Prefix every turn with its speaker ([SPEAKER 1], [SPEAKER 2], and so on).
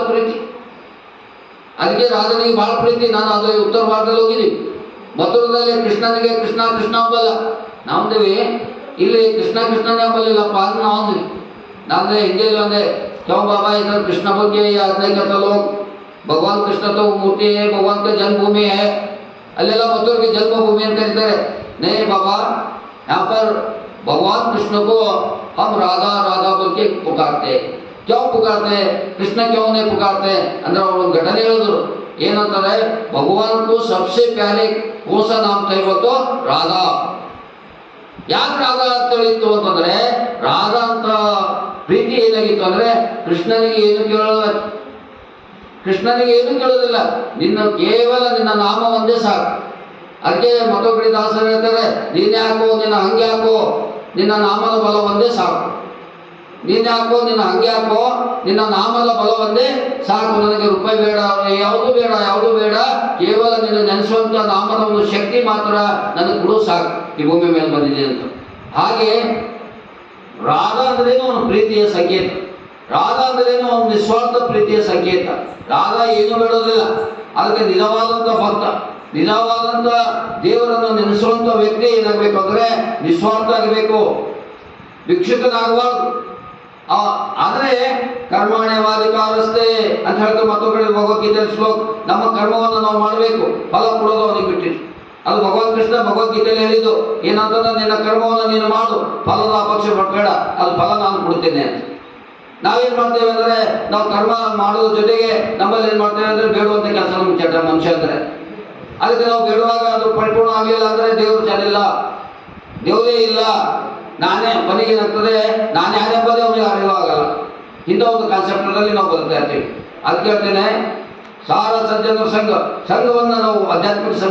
[SPEAKER 1] ಪ್ರೀತಿ. ಅದಕ್ಕೆ ರಾಧನಿಗೆ ಭಾಳ ಪ್ರೀತಿ. ನಾನು ಅದು ಉತ್ತರ ಭಾರತದಲ್ಲಿ ಹೋಗಿದ್ದೀವಿ. ಮಥುರದಲ್ಲಿ ಕೃಷ್ಣನಿಗೆ ಕೃಷ್ಣ ಕೃಷ್ಣ ಅಂಬಲ್ಲ. ನಮ್ದೇವಿ ಇಲ್ಲಿ ಕೃಷ್ಣ ಕೃಷ್ಣನೇ ಅಂಬಲಿಲ್ಲಪ್ಪ ಅಂತ ನಾವು ಅಂದ್ವಿ. ನಮ್ದೇ ಹಿಂದಿಯಲ್ಲಿ ಒಂದೇ क्यों बाबा इधर कृष्ण बोल के याद नहीं करता लोग. भगवान कृष्ण तो मूर्ति है, भगवान का जन्मभूमि है. अल्लाह मथुर की जन्मभूमि कहते हैं. नहीं बाबा, यहाँ पर भगवान कृष्ण को हम राधा राधा बोल के पुकारते हैं. क्यों पुकारते हैं, कृष्ण क्यों नहीं पुकारते हैं अंदर और घटने ಹೇಳಿದ್ರು. ಏನಂತಾರೆ, भगवान को सबसे प्यारे कौन सा नाम था ಇವತ್ತು? राधा. ಯಾಕೆ ರಾಧಾ ಅಂತ ಹೇಳಿತ್ತು ಅಂತಂದ್ರೆ, ರಾಧಾ ಅಂತ ಪ್ರೀತಿ ಏನಾಗಿತ್ತು ಅಂದ್ರೆ ಕೃಷ್ಣನಿಗೆ ಏನು ಕೇಳೋಲ್ಲ, ಕೃಷ್ಣನಿಗೆ ಏನು ಕೇಳೋದಿಲ್ಲ. ನಿನ್ನ ಕೇವಲ ನಿನ್ನ ನಾಮ ಒಂದೇ ಸಾಕು. ಅದಕ್ಕೆ ಮತ್ತೊಬ್ಬರಿ ದಾಸರು ಹೇಳ್ತಾರೆ, ನೀನೇ ಹಾಕೋ ನಿನ್ನ ಹಂಗೆ ಹಾಕೋ, ನಿನ್ನ ನಾಮದ ಬಲ ಒಂದೇ ಸಾಕು. ನೀನೇ ಹಾಕೋ ನಿನ್ನ ಹಂಗೆ ಹಾಕೋ, ನಿನ್ನ ನಾಮದ ಬಲ ಒಂದೇ ಸಾಕು. ನನಗೆ ರೂಪಾಯಿ ಬೇಡ, ಯಾವುದು ಬೇಡ, ಯಾವುದು ಬೇಡ, ಕೇವಲ ನಿನ್ನ ನೆನೆಸುವಂತ ನಾಮದ ಒಂದು ಶಕ್ತಿ ಮಾತ್ರ ನನಗೆ ಕೊಡು ಸಾಕು, ಈ ಭೂಮಿ ಮೇಲೆ ಬಂದಿದೆ ಅಂತ. ಹಾಗೆ ರಾಧಾ ಅಂದ್ರೇನು ಒಂದು ಪ್ರೀತಿಯ ಸಂಕೇತ. ರಾಧಾ ಅಂದ್ರೇನು ಒಂದು ನಿಸ್ವಾರ್ಥ ಪ್ರೀತಿಯ ಸಂಕೇತ. ರಾಧಾ ಏನು ಬೇಡೋದಿಲ್ಲ. ಅದಕ್ಕೆ ನಿಜವಾದಂಥ ಭಕ್ತ, ನಿಜವಾದಂಥ ದೇವರನ್ನು ನೆನೆಸುವಂಥ ವ್ಯಕ್ತಿ ಏನಾಗಬೇಕು ಅಂದರೆ ನಿಸ್ವಾರ್ಥ ಆಗಬೇಕು, ಭಿಕ್ಷುಕನಾಗಬಾರ್ದು. ಆದರೆ ಕರ್ಮಾಣ್ಯವಾಧಿಕಾರಸ್ಥೆ ಅಂತ ಹೇಳ್ತಾರೆ ಮತ್ತೊಬ್ಬರು ಭಗವದ್ಗೀತೆ ಶ್ಲೋಕ. ನಮ್ಮ ಕರ್ಮವನ್ನು ನಾವು ಮಾಡಬೇಕು, ಫಲ ಕೊಡೋದು ಅವನಿಗೆ ಬಿಟ್ಟಿದ್ದು. ಅದು ಭಗವಾನ್ ಕೃಷ್ಣ ಭಗವದ್ಗೀತೆಯಲ್ಲಿ ಹೇಳಿದ್ದು ಏನಂತಂದ್ರೆ, ನಿನ್ನ ಕರ್ಮವನ್ನು ನೀನು ಮಾಡು, ಫಲದ ಅಪೇಕ್ಷೆ ಪಡಬೇಡ, ಅದು ಫಲ ನಾನು ಕೊಡ್ತೇನೆ ಅಂತ. ನಾವೇನು ಮಾಡ್ತೇವೆ ಅಂದರೆ, ನಾವು ಕರ್ಮ ಮಾಡೋದ್ರ ಜೊತೆಗೆ ನಮ್ಮಲ್ಲಿ ಏನು ಮಾಡ್ತೇವೆ ಅಂದರೆ ಬೇಡುವಂಥ ಕೆಲಸ ನಮ್ಮ ಚಟ ಮನುಷ್ಯ ಅಂದರೆ. ಅದಕ್ಕೆ ನಾವು ಬೇಡುವಾಗ ಅದು ಪರಿಪೂರ್ಣ ಆಗಲಿಲ್ಲ ಅಂದರೆ ದೇವರು ಚೆನ್ನಿಲ್ಲ, ದೇವರೇ ಇಲ್ಲ, ನಾನೇ ಕೊನೆಗೆ ಏನಾಗ್ತದೆ, ನಾನು ಯಾರೆಂಬುದೇ ಅವನಿಗೆ ಅರಿವಾಗಲ್ಲ. ಇಂಥ ಒಂದು ಕಾನ್ಸೆಪ್ಟಲ್ಲಿ ನಾವು ಬದುಕ್ತಾ ಇರ್ತೀವಿ. ಅದಕ್ಕೆ ಹೇಳ್ತೇನೆ, ಸಾರ ಸಜ್ಜನರ ಸಂಘ, ಸಂಘವನ್ನು ನಾವು ಆಧ್ಯಾತ್ಮಿಕ ಸಂಘ